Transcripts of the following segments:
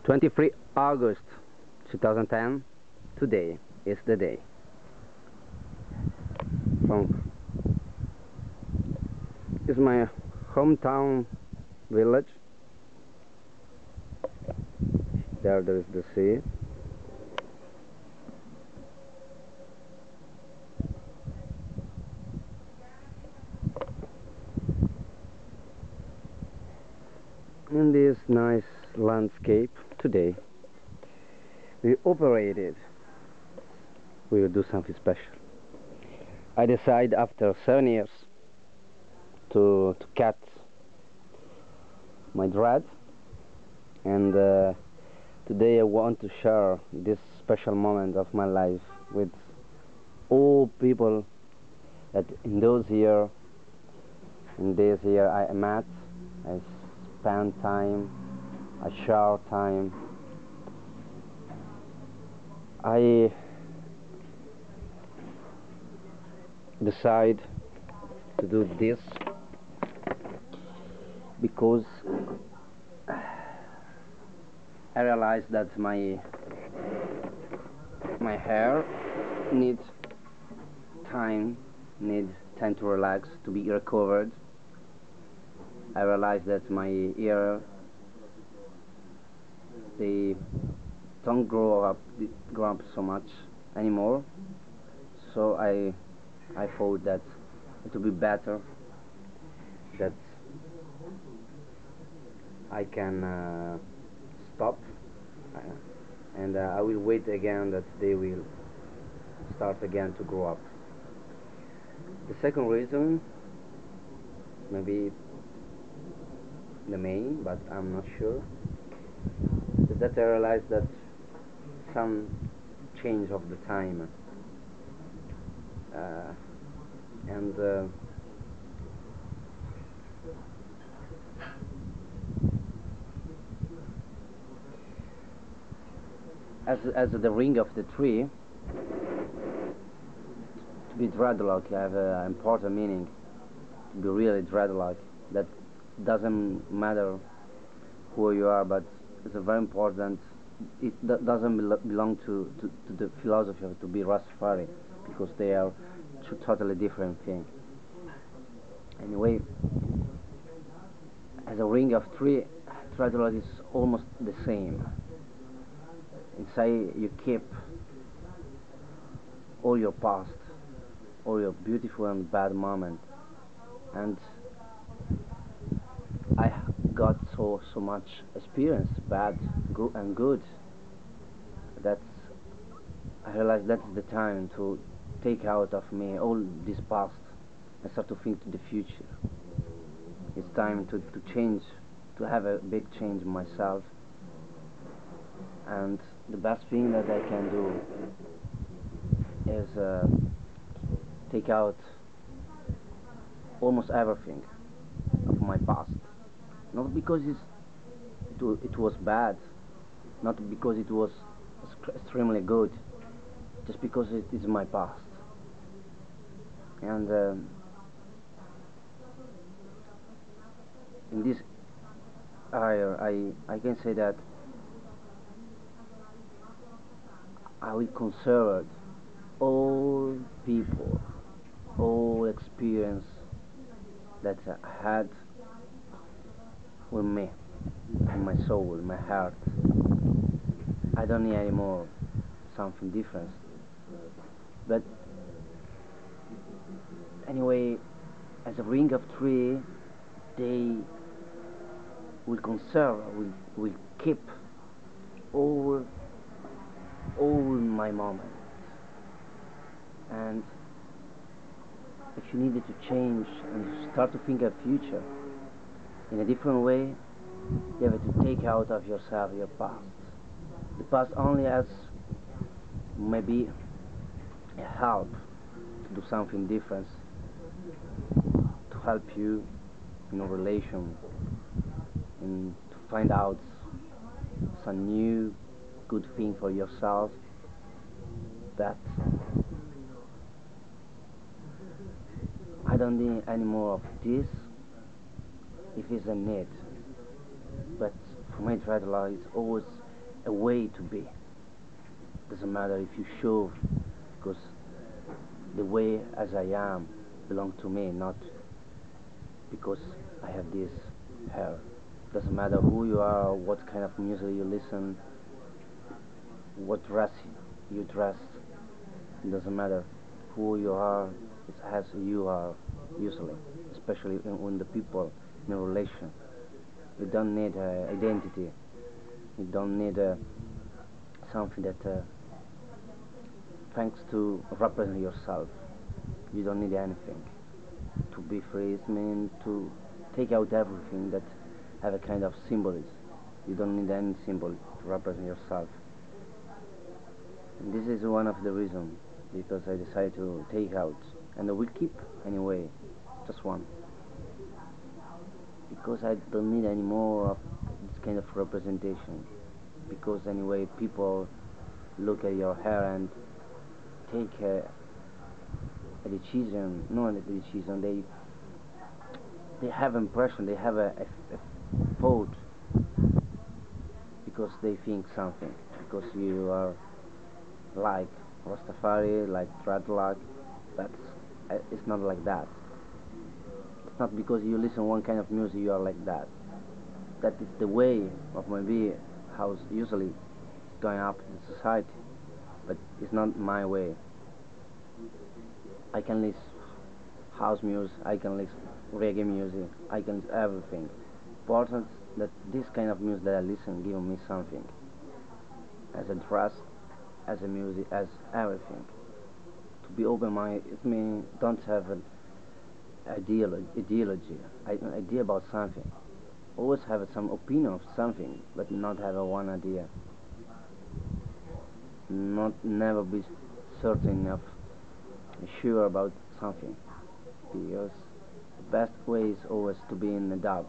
23 August 2010. Today is the day. Is my hometown village. There is the sea. In this nice landscape today we operated. We will do something special. I decided after 7 years to cut my dread, and today I want to share this special moment of my life with all people that in this year I met. I spent time, I share time. I decide to do this because I realized that my hair needs time to relax, to be recovered. I realized that my ear, they don't grow up so much anymore. So I thought that it would be better that I can stop, and I will wait again that they will start again to grow up. The second reason, maybe the main, but I'm not sure, is that I realized that some change of the time, and as the ring of the tree, to be dreadlock have an important meaning. To be really dreadlock, that doesn't matter who you are, but it's a very important. It doesn't belong to the philosophy of to be Rastafari, because they are two totally different things. Anyway, as a ring of tree, dreadlock is almost the same. Inside you keep all your past, all your beautiful and bad moments, and I got so much experience, bad, good and good, that I realized that's the time to take out of me all this past and start to think to the future. It's time to change, to have a big change in myself, and the best thing that I can do is take out almost everything of my past. Not because it was bad, not because it was extremely good, just because it is my past. And in this area, I can say that I will conserve all people, all experience that I had with me, in my soul, in my heart. I don't need anymore something different. But anyway, as a ring of tree, they will conserve, will keep all my moments. And if you needed to change and start to think of future in a different way, you have to take out of yourself your past. The past only as maybe a help to do something different, to help you in a relation, and to find out some new good thing for yourself. That I don't need any more of this if it's a need. But for me, dreadlock is always a way to be. Doesn't matter if you show, because the way as I am belong to me, not because I have this hair. Doesn't matter who you are, what kind of music you listen, what dress you dress. It doesn't matter who you are. It's as you are usually, especially when the people in a relation. You don't need identity. You don't need something that thanks to represent yourself. You don't need anything to be free. It means to take out everything that have a kind of symbolism. You don't need any symbol to represent yourself. And this is one of the reasons because I decided to take out, and I will keep anyway, just one, because I don't need any more of this kind of representation. Because anyway, people look at your hair and take a decision, not a decision. They have impression. They have a thought because they think something. Because you are like Rastafari, like dreadlock, but it's not like that. It's not because you listen one kind of music you are like that. That is the way of maybe how it's usually going up in society, but it's not my way. I can listen house music, I can listen reggae music, I can everything. Important that this kind of music that I listen give me something as a dress, as a music, as everything. To be open-minded, it means don't have an an idea about something. Always have some opinion of something, but not have a one idea. Not never be certain enough, sure about something, because the best way is always to be in a doubt.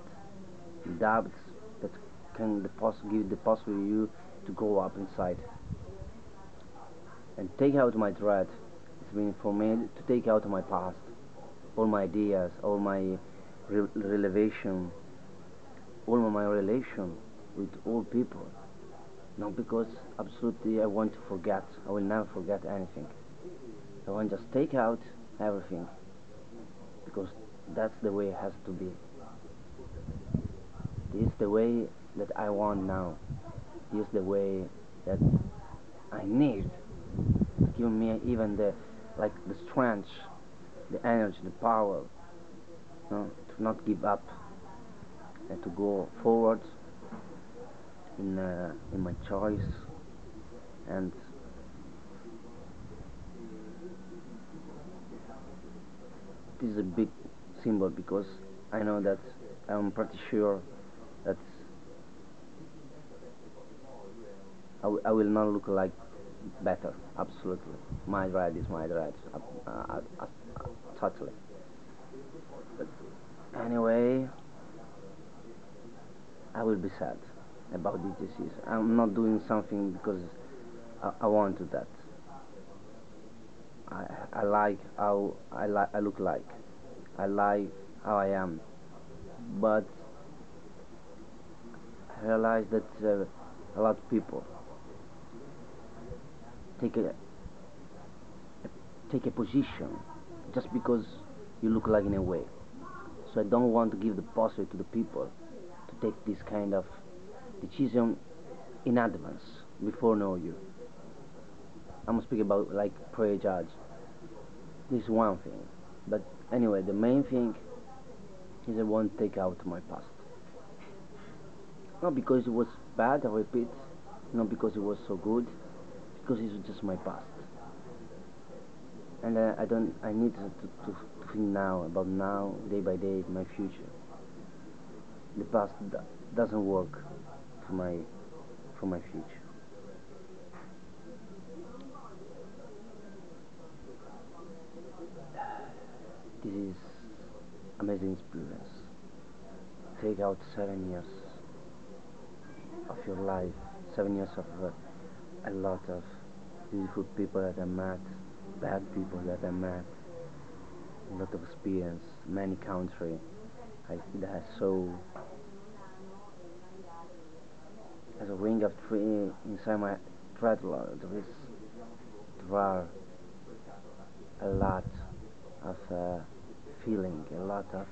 Doubts that can give the possibility you to go up inside and take out my dread. It's been for me to take out my past, all my ideas, all my relevation, all of my relation with all people. Not because absolutely I want to forget. I will never forget anything. I want just take out everything because that's the way it has to be. This is the way that I want now. This is the way that I need. Give me even the strength, the energy, the power, no, to not give up and to go forward in my choice. And this is a big symbol because I know that I'm pretty sure that I will not look like better. Absolutely, my right is my right. Totally. But anyway, I will be sad about this disease. I'm not doing something because I want to that. I like how I look like. I like how I am. But I realize that a lot of people take a position just because you look like in a way. So I don't want to give the possibility to the people to take this kind of decision in advance before know you. I'm gonna speak about like prejudge. This is one thing, but anyway, the main thing is I want to take out my past. Not because it was bad, I repeat, not because it was so good, because it's just my past. And I don't. I need to think now about now, day by day, my future. The past doesn't work for my future. This is amazing experience. Take out 7 years of your life, 7 years of a lot of beautiful people that I met, bad people that I met, a lot of experience, many countries that I saw. As as a ring of tree inside my Taglio. There are a lot of feeling, a lot of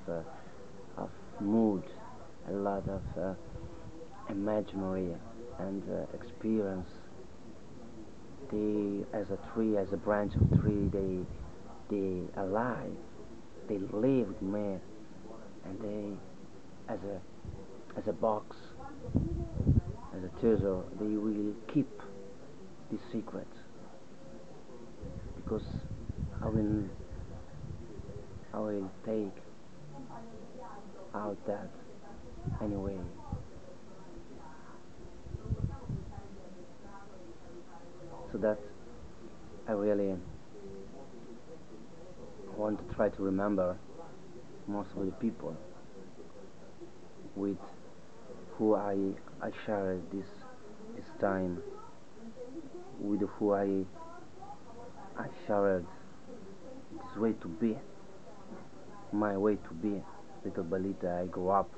mood, a lot of imaginary and experience. They, as a tree, as a branch of tree, they alive, they live with me, and they, as a box, as a treasure, they will keep this secret, because I will I will take out that anyway. So that I really want to try to remember most of the people with who I shared this time, with who I shared this way to be, my way to be. Little by little I grew up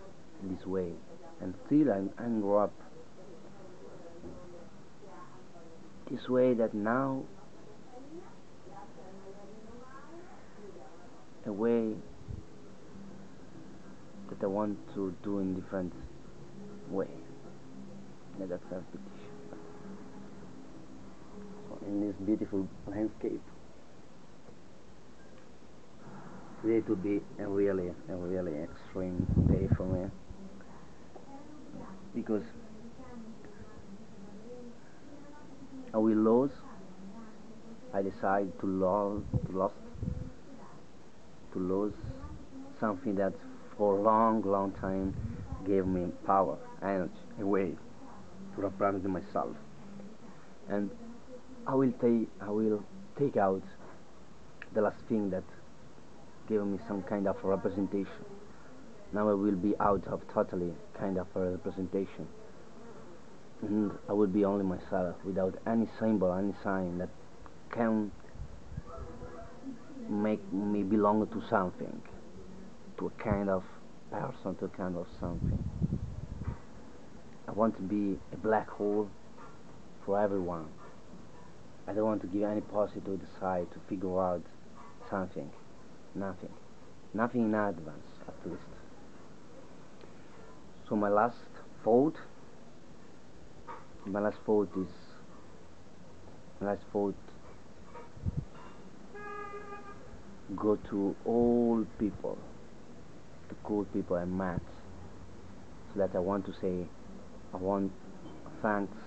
this way, and still I grow up this way, that now a way that I want to do in different way. Let us have petition. So in this beautiful landscape, today to be a really extreme day for me, because I will lose. I decide to lose something that for a long time gave me power, energy, a way to represent myself, and I will take out the last thing that gave me some kind of representation. Now I will be out of totally kind of a representation, and I will be only myself, without any symbol, any sign that can make me belong to something, to a kind of person, to a kind of something. I want to be a black hole for everyone. I don't want to give any possibility to decide to figure out something. Nothing in advance, at least. So my last thought is, my last thought go to all people, the cool people I met, so that I want to say, I want thanks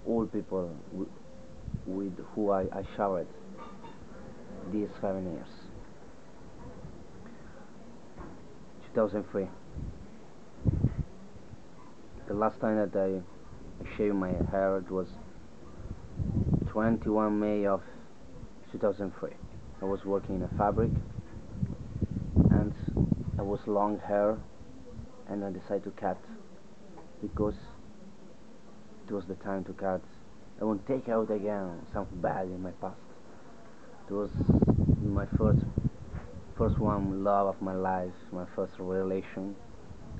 all people with who I shared these 7 years. 2003, the last time that I shaved my hair, it was 21 May of 2003. I was working in a fabric, and I was long hair, and I decided to cut, because it was the time to cut. I won't take out again something bad in my past. It was my first one love of my life, my first relation.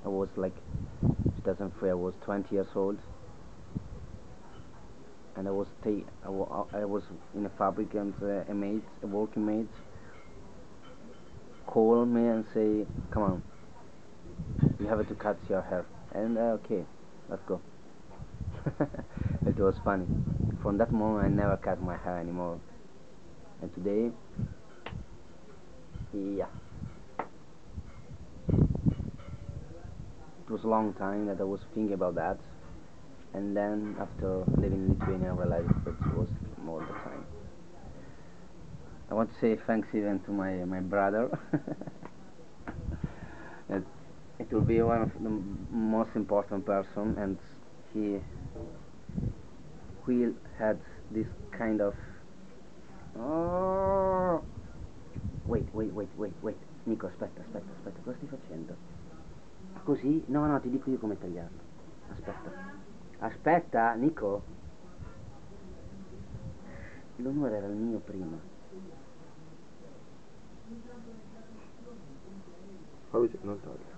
I was like 2003. I was 20 years old, and I was in a fabric, and a working mate, called me and say, "Come on, you have to cut your hair." And okay, let's go. It was funny. From that moment, I never cut my hair anymore. And today, yeah, it was a long time that I was thinking about that. And then, after living in Lithuania, I realized that it was more the time. I want to say thanks even to my brother. it, it will be one of the most important person, and he had this kind of, oh, wait, Nico, aspetta, cosa stai facendo? Così? No, ti dico io come tagliarlo. Aspetta, Nico. L'onore era il mio prima. How is it not taglio?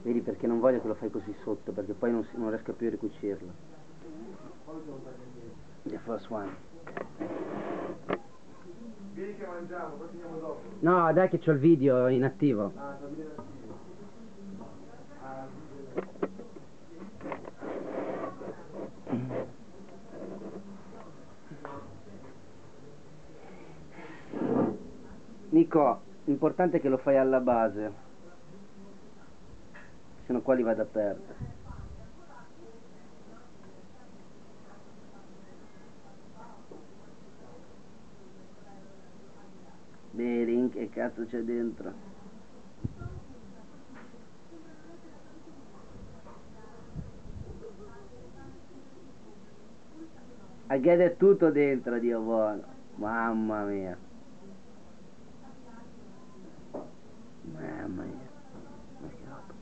Vedi, perché non voglio che lo fai così sotto, perché poi non riesco più a ricucirlo. The first one. Vieni che mangiamo, poi finiamo dopo. No, dai che c'ho il video in attivo. Ah, sta video attivo. Ah, Nico, l'importante è che lo fai alla base, se no qua li vado a perdere. Vedi che cazzo c'è dentro? È tutto dentro, Dio buono. Mamma mia. Mamma mia. Ma che roba.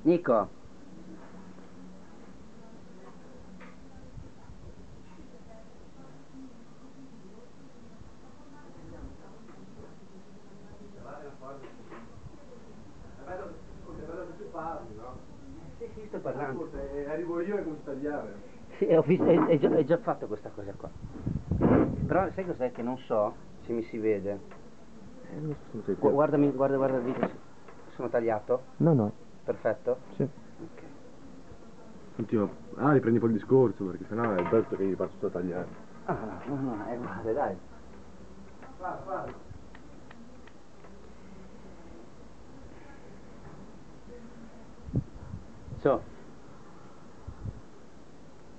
Nico. è bello che tu parli, no? Sì, sto parlando. Ascolta, arrivo io e comincio a tagliare. Sì, ho visto, è già fatto questa cosa qua. Però sai cos'è che non so se mi si vede? Non so se Guarda il video. Sono tagliato? No, no. Perfetto? Sì. Ok. Senti, riprendi poi il discorso, perché sennò è il pezzo che gli faccio tutto tagliare. No, è uguale, dai. Parla. So,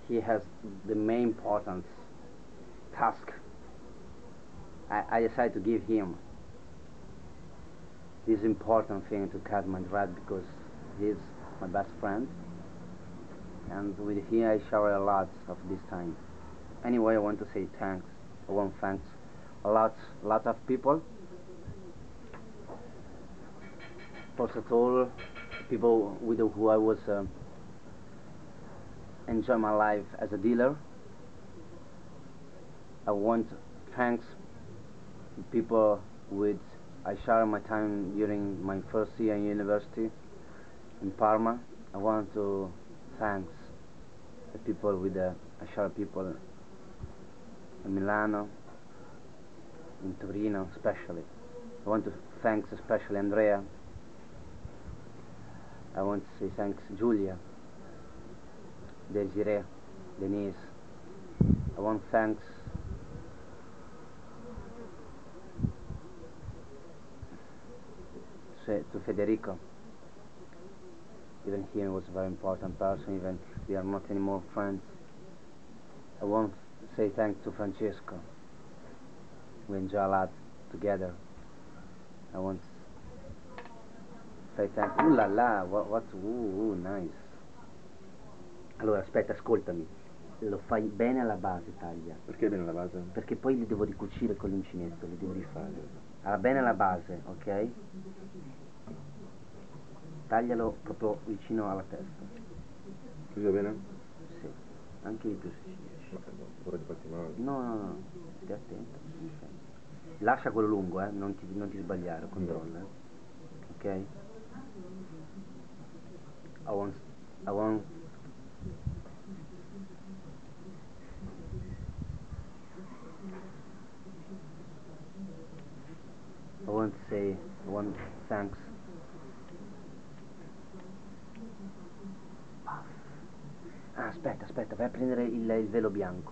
he has the main important task. I decided to give him this important thing to cut my dread because he's my best friend, and with him I share a lot of this time. Anyway, I want to say thanks. I want thanks a lot of people. First of all, people with who I was enjoy my life as a dealer. I want thanks to people with I share my time during my first year in university in Parma. I want to thanks the people with I share people in Milano, in Torino especially. I want to thanks especially Andrea. I want to say thanks Giulia, Desiree, Denise. I want thanks to Federico. Even he was a very important person, even we are not anymore friends. I want to say thanks to Francesco. We enjoy a lot together. I want to say thanks. Ooh la la, nice. Allora aspetta, ascoltami. Lo fai bene alla base, taglia. Perché bene alla base? Perché poi li devo ricucire con l'uncinetto, li devo rifare. Allora, bene alla base, ok? Taglialo proprio vicino alla testa. Così va bene? Sì, anche di più se ci riesci. Vorrei farti male. No, stai attento. Okay. Lascia quello lungo, non ti sbagliare, controlla. Ok? I want to say thanks. Aspetta, vai a prendere il velo bianco.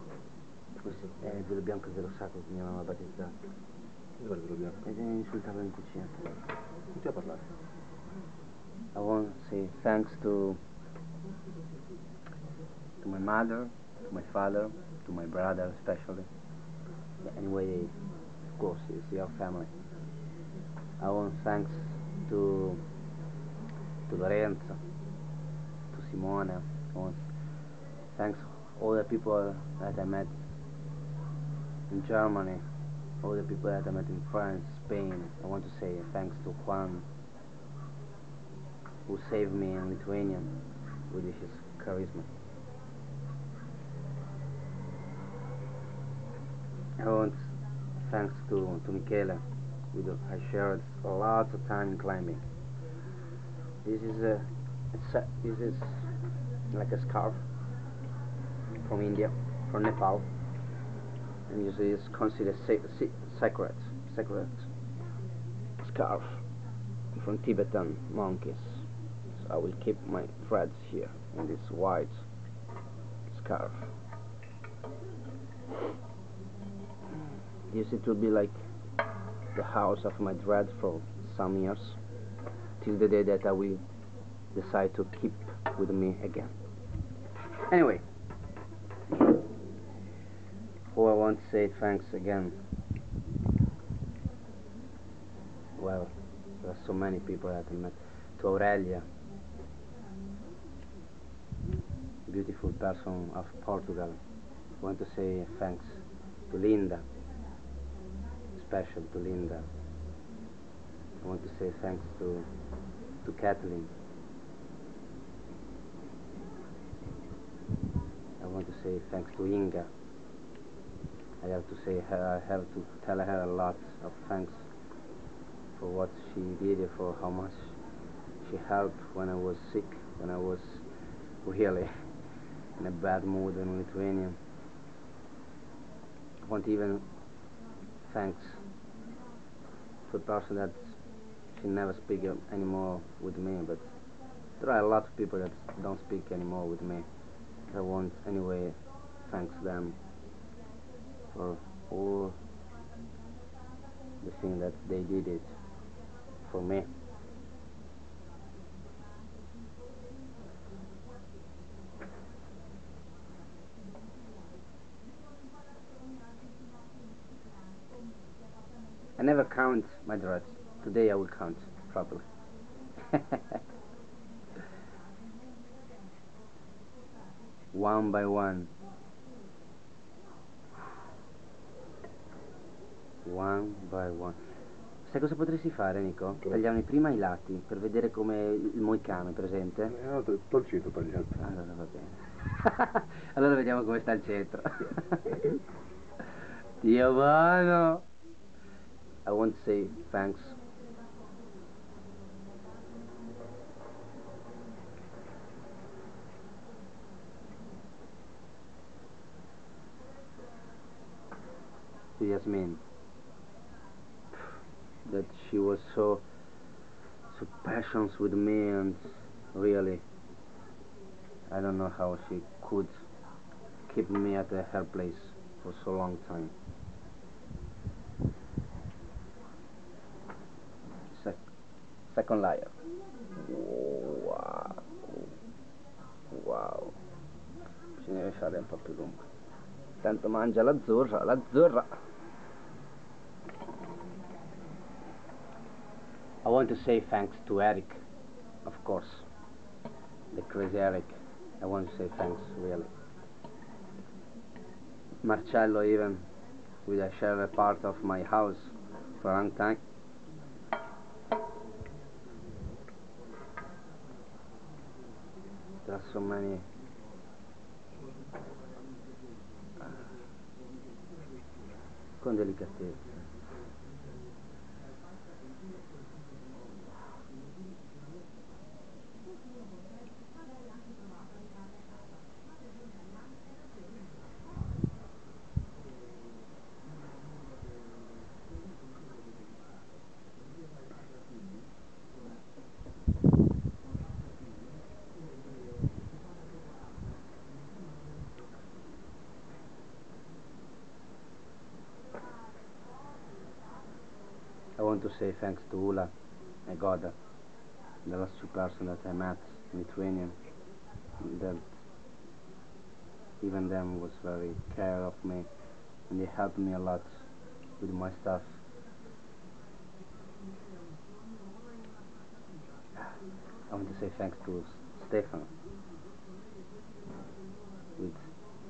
Questo è il velo bianco e il velo sacro che mi avevano battezzato. Dove è il velo bianco? E mi insultava in cucina. Non ti ha parlato? I want to say thanks to my mother, to my father, to my brother especially. Anyway, of course, it's your family. I want thanks to Lorenzo, to Simona. I want thanks all the people that I met in Germany, all the people that I met in France, Spain. I want to say thanks to Juan, who saved me in Lithuania with his charisma. I want thanks to Michele. I shared a lot of time climbing. This is this is like a scarf from India, from Nepal, and usually it's considered sacred scarf from Tibetan monkeys. So I will keep my threads here in this white scarf. This it will be like the house of my dread for some years, till the day that I will decide to keep with me again. Anyway, I want to say thanks again. Well, there are so many people that I met. To Aurelia, beautiful person of Portugal. I want to say thanks to Linda, special to Linda. I want to say thanks to Kathleen. I want to say thanks to Inga. I have to tell her a lot of thanks for what she did, for how much she helped when I was sick, when I was really in a bad mood in Lithuania. I want even thanks to a person that she never speak anymore with me, but there are a lot of people that don't speak anymore with me. I want anyway thanks them for all the thing that they did it for me. I never count my dreads. Today I will count properly. One by one. One by one. Sai cosa potresti fare, Nico? Tagliarmi prima i lati per vedere come il moicano, presente? No, tolcito tagliato. Allora va bene. Allora vediamo come sta il centro. Dio buono! I want to say thanks to Yasmin, that she was so passionate with me, and really I don't know how she could keep me at her place for so long time. Second layer. Wow. Wow. Bisogna fare un po' più lungo. Tanto mangia l'azzurra, l'azzurra. I want to say thanks to Eric, of course. The crazy Eric. I want to say thanks, really. Marcello even, with I share a part of my house for a long time. There are so many con delicatezza. I want to say thanks to Ula and Goda, the last two person that I met in Lithuania, that even them was very care of me, and they helped me a lot with my stuff. I want to say thanks to Stefan, with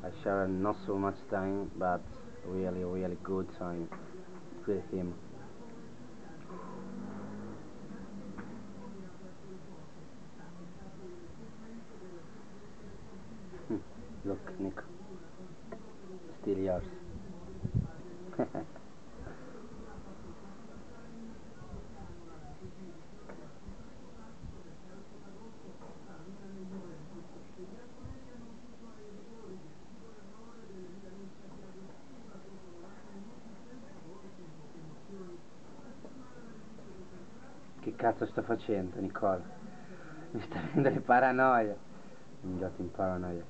I share not so much time, but really good time with him. Look, Nick, still yours. cazzo sto facendo, Nicola? Mi sta venendo le paranoia. Ingiotti in paranoia.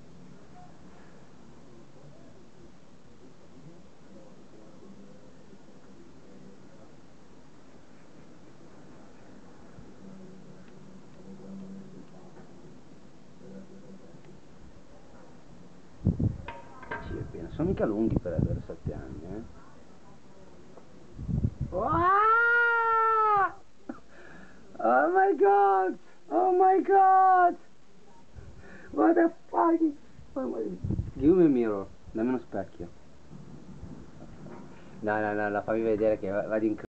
Sì, è pieno. Sono mica lunghi per avere 7 anni, eh? Ah! Oh my god! Oh my god! What the fuck? Oh my... Give me a mirror, dammi uno specchio. No, no, no, la fammi vedere che vado in